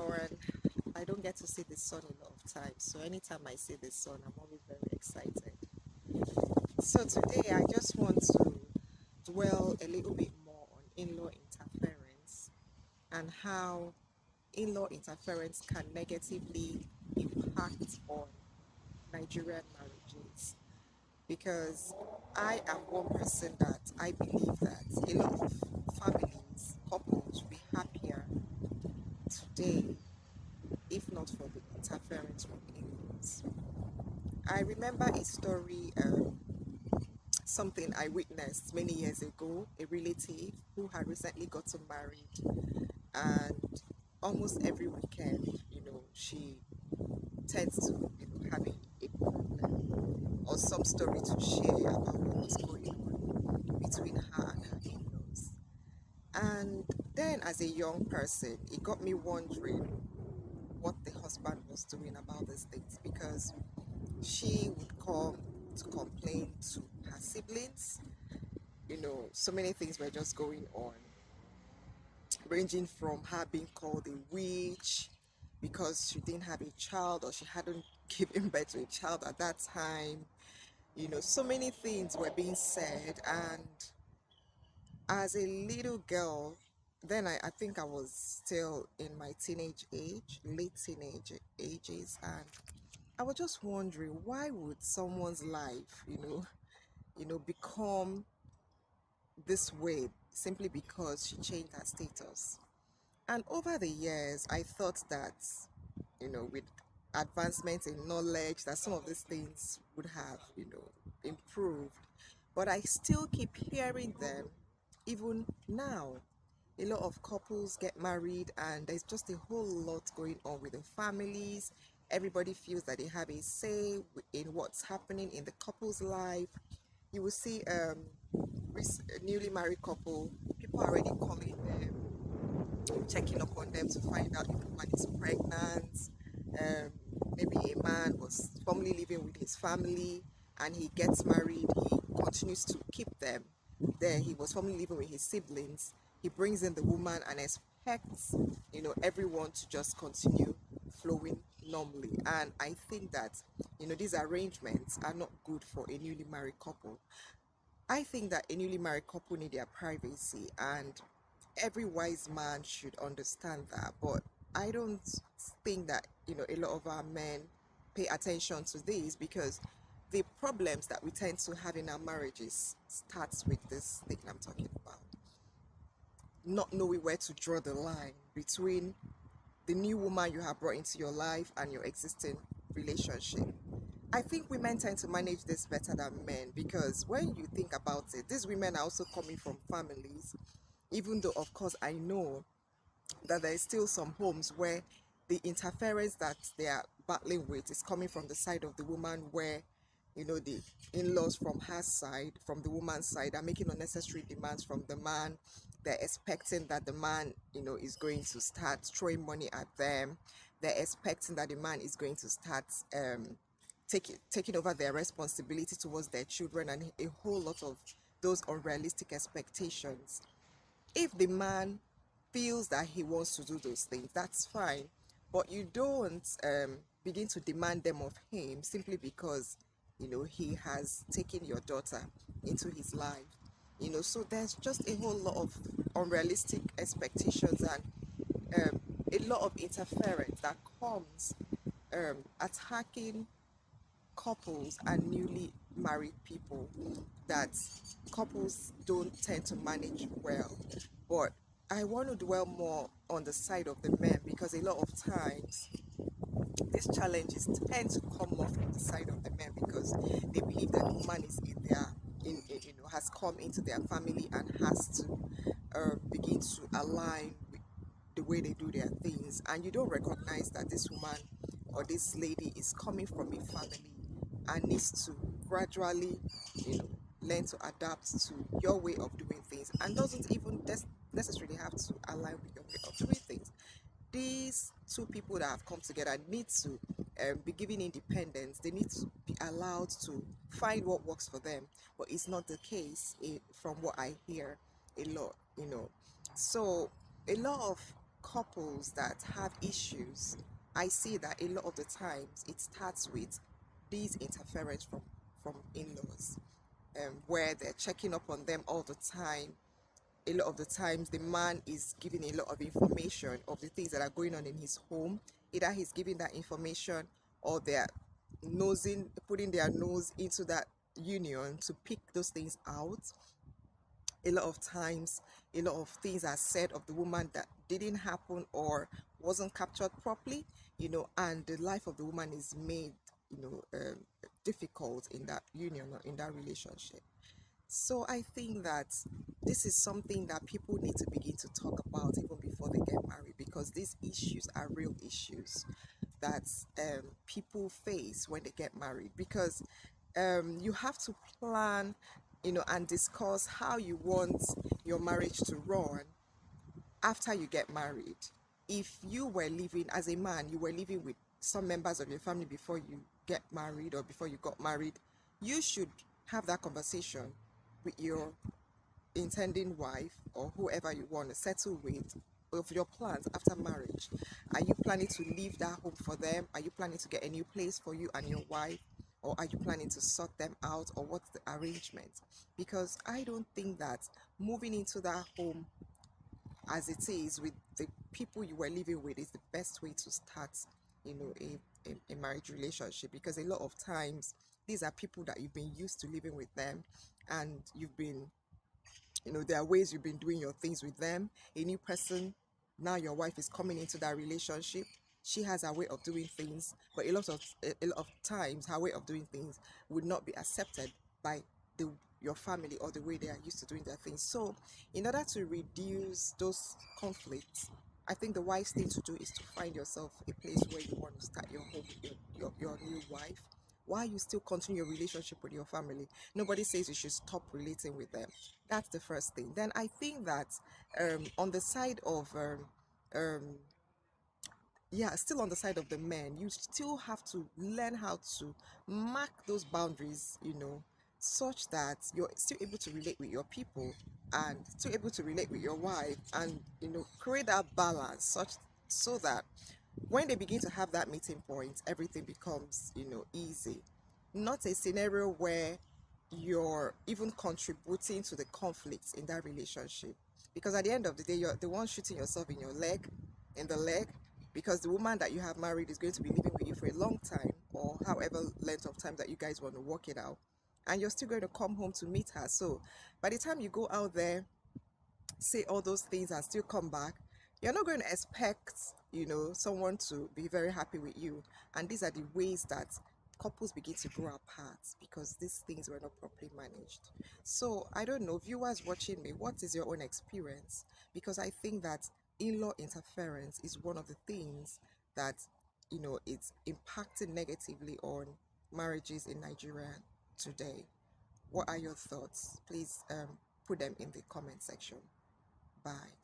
and I don't get to see the sun a lot of times. So anytime I see the sun, I'm always very excited. So today I just want to dwell a little bit more on in-law interference and how in-law interference can negatively impact on Nigerian marriages. Because I am one person that I believe that a lot of families, couples will be happier today if not for the interference from in-laws. I remember a story, something I witnessed many years ago, a relative who had recently gotten married, and almost every weekend, she tends to, having a problem or some story to share about what was going on between her and her in-laws. And then as a young person, it got me wondering what the husband was doing about these things, because she would come to complain to her siblings. So many things were just going on, ranging from her being called a witch because she didn't have a child or she hadn't given birth to a child at that time. So many things were being said. And as a little girl, then I think I was still in my teenage age, late teenage ages, and I was just wondering, why would someone's life, become this way simply because she changed her status? And over the years, I thought that, with advancement in knowledge, that some of these things would have, improved. But I still keep hearing them even now. A lot of couples get married, and there's just a whole lot going on with the families. Everybody feels that they have a say in what's happening in the couple's life. You will see a newly married couple, people are already calling them, checking up on them to find out if the woman is pregnant. Um, Maybe a man was formerly living with his family and he gets married, he continues to keep them there. He was formerly living with his siblings. He brings in the woman and expects, everyone to just continue flowing normally. And I think that, these arrangements are not good for a newly married couple. I think that a newly married couple need their privacy, and every wise man should understand that. But I don't think that, a lot of our men pay attention to this, because the problems that we tend to have in our marriages starts with this thing I'm talking about. Not knowing where to draw the line between the new woman you have brought into your life and your existing relationship. I think women tend to manage this better than men, because when you think about it, these women are also coming from families, even though, of course, I know that there is still some homes where the interference that they are battling with is coming from the side of the woman, where the in-laws from her side, from the woman's side, are making unnecessary demands from the man. They're expecting that the man, is going to start throwing money at them. They're expecting that the man is going to start taking over their responsibility towards their children, and a whole lot of those unrealistic expectations. If the man feels that he wants to do those things, that's fine, but you don't begin to demand them of him simply because he has taken your daughter into his life. So there's just a whole lot of unrealistic expectations, and a lot of interference that comes attacking couples and newly married people, that couples don't tend to manage well. But I want to dwell more on the side of the men, because a lot of times these challenges tend to come off from the side of the men, because they believe that the woman is has come into their family and has to begin to align with the way they do their things, and you don't recognize that this woman or this lady is coming from a family and needs to gradually, learn to adapt to your way of doing things, and doesn't even necessarily have to align with your way of doing things. These two people that have come together need to be given independence. They need to be allowed to find what works for them, but it's not the case from what I hear a lot. So a lot of couples that have issues, I see that a lot of the times it starts with these interference from in-laws, where they're checking up on them all the time. A lot of the times the man is giving a lot of information of the things that are going on in his home. Either he's giving that information, or they're putting their nose into that union to pick those things out. A lot of times, a lot of things are said of the woman that didn't happen or wasn't captured properly, and the life of the woman is made, difficult in that union or in that relationship. So I think that this is something that people need to begin to talk about even before they get married, because these issues are real issues that people face when they get married. Because you have to plan, and discuss how you want your marriage to run after you get married. If you were living as a man, you were living with some members of your family before you get married or before you got married, you should have that conversation with your intending wife or whoever you want to settle with, of your plans after marriage. Are you planning to leave that home for them? Are you planning to get a new place for you and your wife? Or are you planning to sort them out? Or what's the arrangement? Because I don't think that moving into that home as it is with the people you were living with is the best way to start, a marriage relationship. Because a lot of times these are people that you've been used to living with them, and you've been, there are ways you've been doing your things with them. A new person, now your wife is coming into that relationship. She has her way of doing things, but a lot of times her way of doing things would not be accepted by the your family or the way they are used to doing their things. So in order to reduce those conflicts, I think the wise thing to do is to find yourself a place where you want to start your home with your new wife, while you still continue your relationship with your family. Nobody says you should stop relating with them. That's the first thing. Then I think that on the side of um, yeah, still on the side of the men, you still have to learn how to mark those boundaries, such that you're still able to relate with your people and still able to relate with your wife, and create that balance, such so that when they begin to have that meeting point, everything becomes, easy. Not a scenario where you're even contributing to the conflicts in that relationship. Because at the end of the day, you're the one shooting yourself in the leg, because the woman that you have married is going to be living with you for a long time, or however length of time that you guys want to work it out. And you're still going to come home to meet her. So by the time you go out there, say all those things and still come back, you're not going to expect, someone to be very happy with you. And these are the ways that couples begin to grow apart, because these things were not properly managed. So I don't know, viewers watching me, what is your own experience? Because I think that in-law interference is one of the things that, it's impacting negatively on marriages in Nigeria today. What are your thoughts? Please put them in the comment section. Bye.